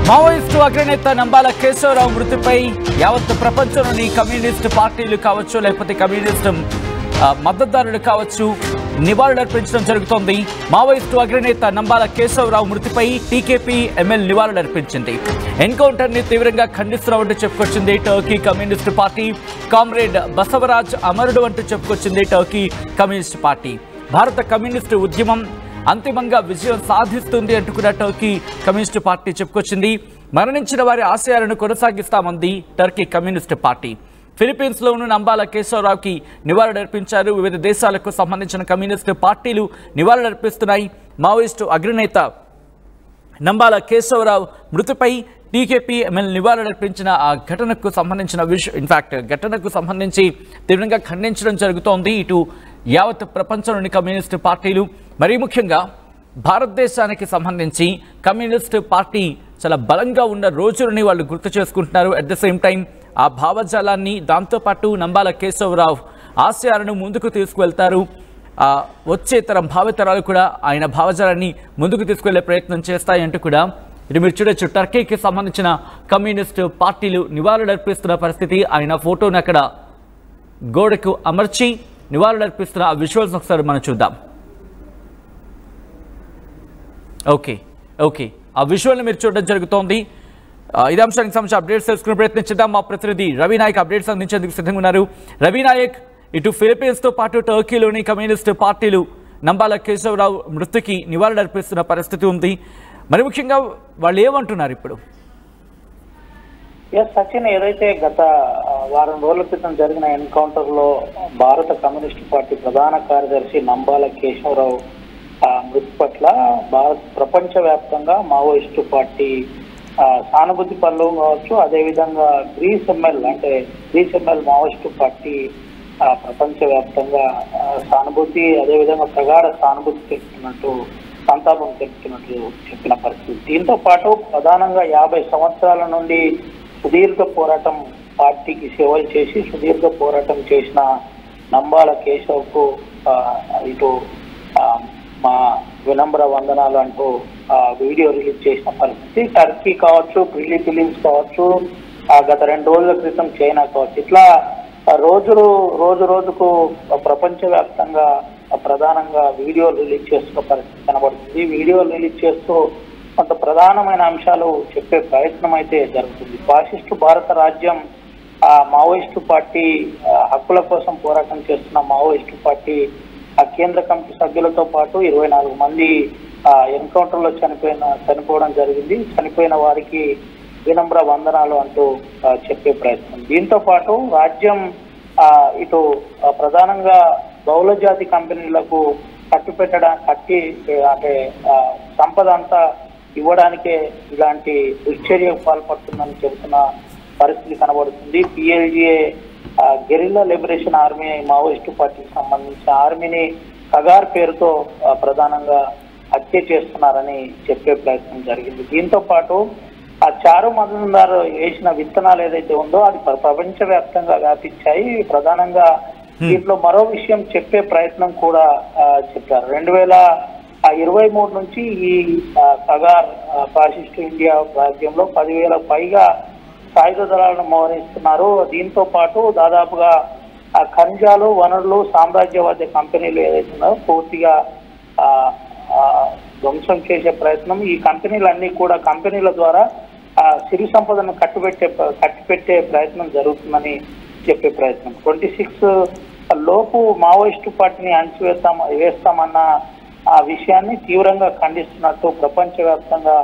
Maoist అగ్రనేత నంబాల కేశవరావు మృతిపై యావత్ ప్రపంచంలోని కమ్యూనిస్టు పార్టీలు కావచ్చు లేకపోతే కమ్యూనిస్టు మద్దతుదారులు కావచ్చు నివాళులర్పించడం జరుగుతోంది. మావోయిస్టు అగ్రనేత నంబాల కేశవరావు మృతిపై టీకేపీ ఎంఎల్ నివాళులర్పించింది. ఎన్కౌంటర్ ని తీవ్రంగా ఖండిస్తున్నట్టు చెప్పుకొచ్చింది Turkey communist party. Comrade Basavaraj అమరుడు అంటూ చెప్పుకొచ్చింది టర్కీ కమ్యూనిస్టు పార్టీ. భారత కమ్యూనిస్టు ఉద్యమం అంతిమంగా విజయం సాధిస్తుంది అంటూ కూడా టర్కీ కమ్యూనిస్టు పార్టీ చెప్పుకొచ్చింది. మరణించిన వారి ఆశయాలను కొనసాగిస్తామంది టర్కీ కమ్యూనిస్టు పార్టీ. ఫిలిప్పీన్స్ లోను నంబాల కేశవరావుకి నివాళులర్పించారు. వివిధ దేశాలకు సంబంధించిన కమ్యూనిస్టు పార్టీలు నివాళులర్పిస్తున్నాయి. మావోయిస్టు అగ్రనేత నంబాల కేశవరావు మృతిపై టీకేపీ ఎంఎల్ నివాళులర్పించిన ఆ ఘటనకు సంబంధించిన ఘటనకు సంబంధించి తీవ్రంగా ఖండించడం జరుగుతోంది. ఇటు యావత్ ప్రపంచంలోని కమ్యూనిస్టు పార్టీలు, మరీ ముఖ్యంగా భారతదేశానికి సంబంధించి కమ్యూనిస్టు పార్టీ చాలా బలంగా ఉన్న రోజులని వాళ్ళు గుర్తు చేసుకుంటున్నారు. అట్ ద సేమ్ టైం ఆ భావజాలాన్ని, దాంతోపాటు నంబాల కేశవరావు ఆశయాలను ముందుకు తీసుకువెళ్తారు. వచ్చే తరం భావితరాలు కూడా ఆయన భావజాలాన్ని ముందుకు తీసుకువెళ్లే ప్రయత్నం చేస్తాయంటూ కూడా ఇది మీరు చూడొచ్చు. టర్కీకి సంబంధించిన కమ్యూనిస్టు పార్టీలు నివాళులర్పిస్తున్న పరిస్థితి. ఆయన ఫోటోని అక్కడ గోడకు అమర్చి నివాళులర్పిస్తున్న ఆ విజువల్స్ ఒకసారి మనం చూద్దాం. ఓకే ఆ విజువల్ని మీరు చూడడం జరుగుతోంది. ఇదే అంశానికి సంబంధించి అప్డేట్స్ తెలుసుకునే ప్రయత్నం చేద్దాం. మా ప్రతినిధి రవి నాయక్ అప్డేట్స్ అందించేందుకు సిద్ధంగా ఉన్నారు. రవి నాయక్, ఇటు ఫిలిప్పీన్స్తో పాటు టర్కీలోని కమ్యూనిస్టు పార్టీలు నంబాల కేశవరావు మృతికి నివాళులర్పిస్తున్న పరిస్థితి ఉంది. మరి ముఖ్యంగా వాళ్ళు ఏమంటున్నారు ఇప్పుడు? సచిన్, ఏదైతే గత వారం రోజుల క్రితం జరిగిన ఎన్కౌంటర్ లో భారత కమ్యూనిస్టు పార్టీ ప్రధాన కార్యదర్శి నంబాల కేశవరావు మృతి పట్ల ప్రపంచవ్యాప్తంగా మావోయిస్టు పార్టీ సానుభూతి పనులు కావచ్చు, అదేవిధంగా గ్రీస్ ఎంఎల్ మావోయిస్టు పార్టీ ప్రపంచవ్యాప్తంగా సానుభూతి, అదేవిధంగా ప్రగాఢ సానుభూతి తెలుపుతున్నట్టు, సంతాపం తెలుపుతున్నట్లు చెప్పిన పరిస్థితి. దీంతో పాటు ప్రధానంగా 50 సంవత్సరాల నుండి సుదీర్ఘ పోరాటం, పార్టీకి సేవలు చేసి సుదీర్ఘ పోరాటం చేసిన నంబాల కేశవ్కు ఇటు మా వినమ్ర వందనాలు అంటూ వీడియో రిలీజ్ చేసిన పరిస్థితి. టర్కీ కావచ్చు, ఫిలిప్పీన్స్ కావచ్చు, గత 2 రోజుల క్రితం చైనా కావచ్చు, ఇట్లా రోజుకు ప్రపంచవ్యాప్తంగా ప్రధానంగా వీడియోలు రిలీజ్ చేస్తున్న పరిస్థితి కనబడుతుంది. వీడియోలు రిలీజ్ చేస్తూ కొంత ప్రధానమైన అంశాలు చెప్పే ప్రయత్నం అయితే జరుగుతుంది. ఫాసిస్టు భారత రాజ్యం, మావోయిస్టు పార్టీ హక్కుల కోసం పోరాటం చేస్తున్న మావోయిస్టు పార్టీ కేంద్ర కమిటీ సభ్యులతో పాటు 24 మంది ఎన్కౌంటర్ లో చనిపోవడం జరిగింది. చనిపోయిన వారికి వినమ్ర వందనాలు అంటూ చెప్పే ప్రయత్నం. దీంతో పాటు రాజ్యం ఇటు ప్రధానంగా బహుళ జాతి కంపెనీలకు సంపద అంతా ఇవ్వడానికే ఇలాంటి దుశ్చర్యకు పాల్పడుతుందని చెబుతున్న పరిస్థితి కనబడుతుంది. PLGA guerrilla liberation army, Maoist పార్టీకి సంబంధించిన ఆర్మీని కగార్ పేరుతో ప్రధానంగా హత్య చేస్తున్నారని చెప్పే ప్రయత్నం జరిగింది. దీంతో పాటు ఆ చారు మజుందార్ వేసిన విత్తనాలు ఏదైతే ఉందో అది ప్రపంచవ్యాప్తంగా వ్యాపించాయి. ప్రధానంగా దీంట్లో మరో విషయం చెప్పే ప్రయత్నం కూడా చెప్పారు. 2023 నుంచి ఈ కగార్ ఫాసిస్టు ఇండియా రాజ్యంలో 10,000 పైగా సాయుధ దళాలను మోహరిస్తున్నారు. దీంతో పాటు దాదాపుగా ఖనిజాలు, వనరులు, సామ్రాజ్యవాద కంపెనీలు ఏదైతే ఉన్నాయో పూర్తిగా ధ్వంసం చేసే ప్రయత్నం. ఈ కంపెనీలన్నీ కూడా కంపెనీల ద్వారా సిరి సంపదను కట్టిపెట్టే ప్రయత్నం జరుగుతుందని చెప్పే ప్రయత్నం. 26 లోపు మావోయిస్టు పార్టీని వేస్తామన్న ఆ విషయాన్ని తీవ్రంగా ఖండిస్తున్నట్టు ప్రపంచవ్యాప్తంగా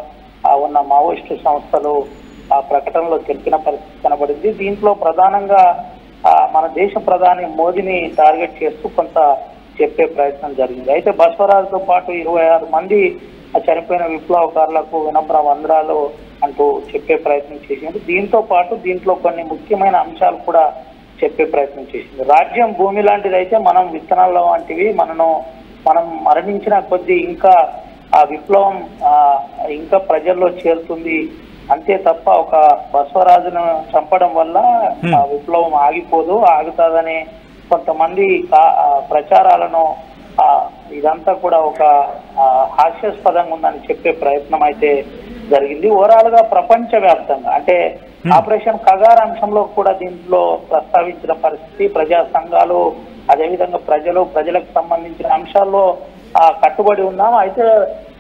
ఉన్న మావోయిస్టు సంస్థలు ఆ ప్రకటనలో తెలిపిన పరిస్థితి కనబడింది. దీంట్లో ప్రధానంగా మన దేశ ప్రధాని మోదీని టార్గెట్ చేస్తూ కొంత చెప్పే ప్రయత్నం జరిగింది. అయితే బసవరాజ్తో పాటు 26 మంది చనిపోయిన విప్లవకారులకు వినమ్ర వందనాలు అంటూ చెప్పే ప్రయత్నం చేసింది. దీంతో పాటు దీంట్లో కొన్ని ముఖ్యమైన అంశాలు కూడా చెప్పే ప్రయత్నం చేసింది. రాజ్యం భూమి లాంటిది అయితే మనం విత్తనాల వంటివి, మనం మరణించిన కొద్దీ ఇంకా ఆ విప్లవం ఇంకా ప్రజల్లో చేరుతుంది, అంతే తప్ప ఒక బసవరాజును చంపడం వల్ల విప్లవం ఆగుతుందనే కొంతమంది ప్రచారాలను ఇదంతా కూడా ఒక హాస్యాస్పదంగా ఉందని చెప్పే ప్రయత్నం అయితే జరిగింది. ఓవరాల్ గా ప్రపంచ వ్యాప్తంగా అంటే ఆపరేషన్ కగార్ అంశంలో కూడా దీంట్లో ప్రస్తావించిన పరిస్థితి, ప్రజా సంఘాలు అదేవిధంగా ప్రజలకు సంబంధించిన అంశాల్లో కట్టుబడి ఉన్నాం. అయితే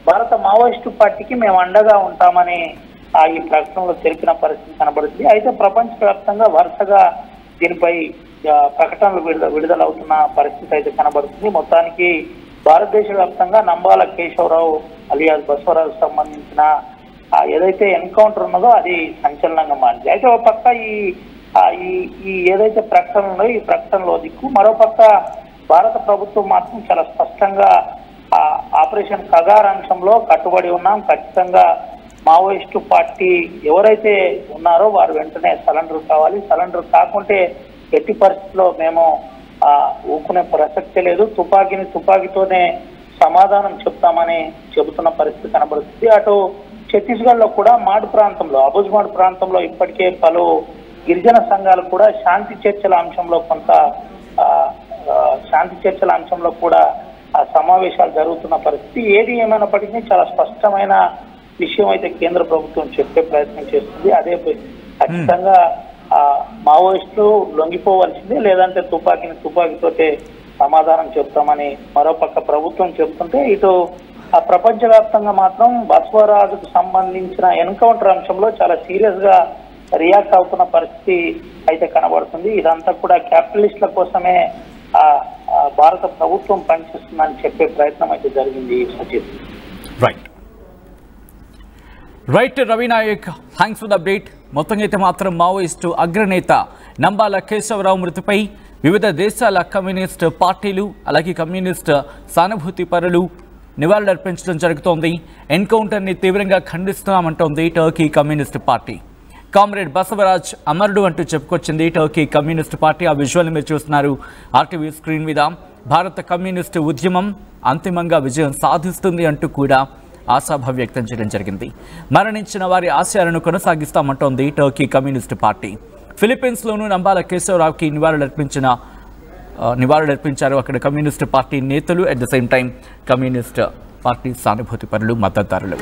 భారత మావోయిస్టు పార్టీకి మేము అండగా ఉంటామని ఈ ప్రకటనలో తెలిపిన పరిస్థితి కనబడుతుంది. అయితే ప్రపంచవ్యాప్తంగా వరుసగా దీనిపై ప్రకటనలు విడుదలవుతున్న పరిస్థితి అయితే కనబడుతుంది. మొత్తానికి భారతదేశ వ్యాప్తంగా నంబాల కేశవరావు అలియాస్ బసవరాజు సంబంధించిన ఏదైతే ఎన్కౌంటర్ ఉన్నదో అది సంచలనంగా మారింది. అయితే ఒక పక్క ఈ ఏదైతే ప్రకటన ఉందో ఈ ప్రకటనలో దిక్కు, మరోపక్క భారత ప్రభుత్వం మాత్రం చాలా స్పష్టంగా ఆపరేషన్ కగార్ అంశంలో కట్టుబడి ఉన్నాం, ఖచ్చితంగా మావోయిస్టు పార్టీ ఎవరైతే ఉన్నారో వారు వెంటనే సరెండర్ కావాలి, సరెండర్ కాకుంటే ఎట్టి పరిస్థితుల్లో మేము ఊకునే ప్రసక్తే లేదు, తుపాకీతోనే సమాధానం చెప్తామని చెబుతున్న పరిస్థితి కనబడుతుంది. అటు ఛత్తీస్గఢ్ లో కూడా మాడ్ ప్రాంతంలో అబుజ్మాడ్ ప్రాంతంలో ఇప్పటికే పలు గిరిజన సంఘాలు కూడా శాంతి చర్చల అంశంలో కూడా సమావేశాలు జరుగుతున్న పరిస్థితి. ఏది ఏమైనప్పటికీ చాలా స్పష్టమైన విషయం అయితే కేంద్ర ప్రభుత్వం చెప్పే ప్రయత్నం చేస్తుంది. అదే ఖచ్చితంగా మావోయిస్టులు లొంగిపోవలసిందే, లేదంటే తుపాకీతోటే సమాధానం చెప్తామని మరోపక్క ప్రభుత్వం చెప్తుంటే, ఇటు ప్రపంచవ్యాప్తంగా మాత్రం బసవరాజుకు సంబంధించిన ఎన్కౌంటర్ అంశంలో చాలా సీరియస్ గా రియాక్ట్ అవుతున్న పరిస్థితి అయితే కనబడుతుంది. ఇదంతా కూడా క్యాపిటలిస్టుల కోసమే భారత ప్రభుత్వం పనిచేస్తుందని చెప్పే ప్రయత్నం అయితే జరిగింది. Sachit right Ravi Nayak, thanks for the update. మొత్తంగా అయితే మాత్రం మావోయిస్టు అగ్రనేత నంబాల కేశవరావు మృతిపై వివిధ దేశాల కమ్యూనిస్ట్ పార్టీలు అలాగే కమ్యూనిస్ట్ సానుభూతి పరులు నివాళులర్పించడం జరుగుతోంది. ఎన్కౌంటర్ని తీవ్రంగా ఖండిస్తున్నామంటోంది Turkey communist party. Comrade Basavaraj అమరుడు అంటూ చెప్పుకొచ్చింది టర్కీ కమ్యూనిస్ట్ పార్టీ. ఆ విజువల్ మీరు చూస్తున్నారు ఆర్టీవీ స్క్రీన్ మీద. భారత కమ్యూనిస్టు ఉద్యమం అంతిమంగా విజయం సాధిస్తుంది అంటూ కూడా ఆశాభావం వ్యక్తం చేయడం జరిగింది. మరణించిన వారి ఆశయాలను కొనసాగిస్తామంటోంది టర్కీ కమ్యూనిస్ట్ పార్టీ. ఫిలిప్పీన్స్లోనూ నంబాల కేశవరావుకి నివాళులర్పించారు అక్కడ కమ్యూనిస్ట్ పార్టీ నేతలు. At the same time communist party సానుభూతి పరులు, మద్దతుదారులు.